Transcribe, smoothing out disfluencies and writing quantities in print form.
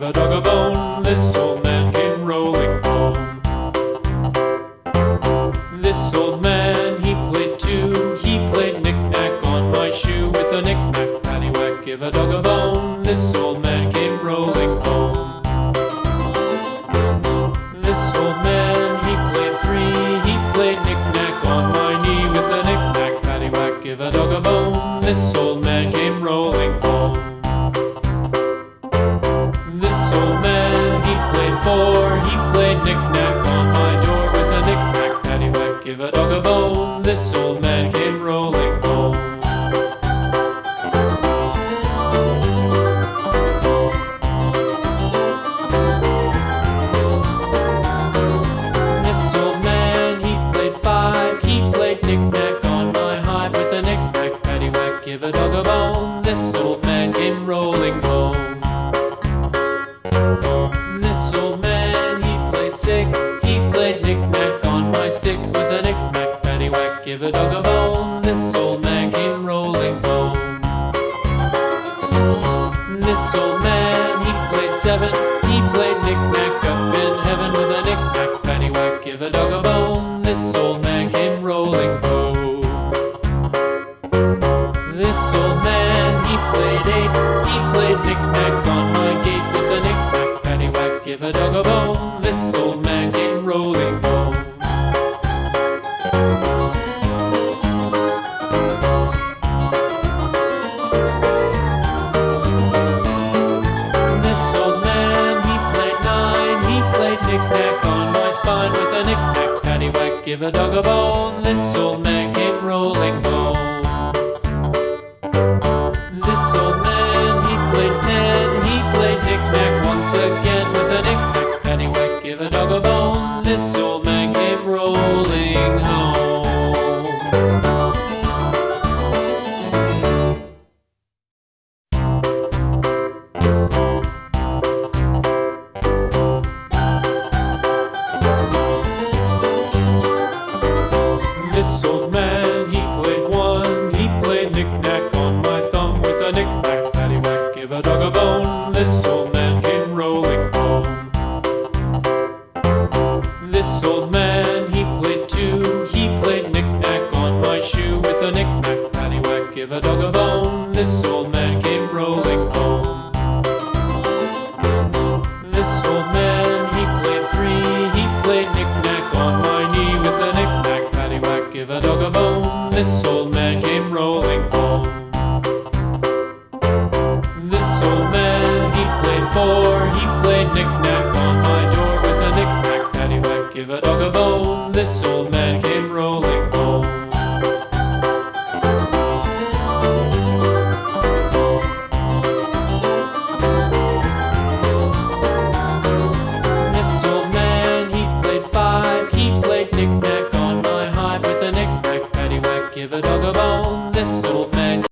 a dog a bone. This old man came rolling home. This old man, he played too. He played knick-knack on my shoe. With a knick-knack, paddywhack, give a dog a bone. This old man came rolling home. This old man, he played three. He played knick-knack on my knee. With a knick-knack, paddywhack, give a dog a bone. This old man came rolling home. This old man, he played four. He played knick-knack on my door. With a knick-knack, paddywhack, give a dog a bone. This old man came rolling home. This old man, he played five. He played knick-knack on my hive. With a knick-knack, paddywhack, give a dog a bone. This old man came rolling home. This old man, he played six. He played knick-knack on my sticks. With a knick-knack, paddywhack, give a dog a bone. This old man came rolling home. This old man, he played seven. He played knick-knack up in heaven. With a knick-knack, paddywhack, give a dog a bone. This old man came rolling home. This old man, he played eight. He played knick-knack on my gate. With a knick-knack, paddywhack, give a dog a bone. This old man came rolling home. This old man, he played nine. He played knick-knack on my spine. With a knick-knack, paddywhack, give a dog a bone. This old man came rolling home. This old man, he played ten. He played knick-knack once again. With a knick-knack, paddywhack, give a dog a bone. This old man came rolling home. This old man, he played one. He played knick-knack on my thumb. With a knick-knack, paddywhack, give a dog a bone. This old man came rolling home. This old man, he played two. He played knick-knack on my shoe. With a knick-knack, paddywhack, give a dog a bone. This old man came rolling home. This old man, he played three. He played knick-knack on my knee. With a knick-knack, paddywhack, give a dog a bone. This old man came rolling home. This old man, he played four. He played knick-knack on my door. With a knick-knack, paddywhack, give a dog a bone. This old man came rolling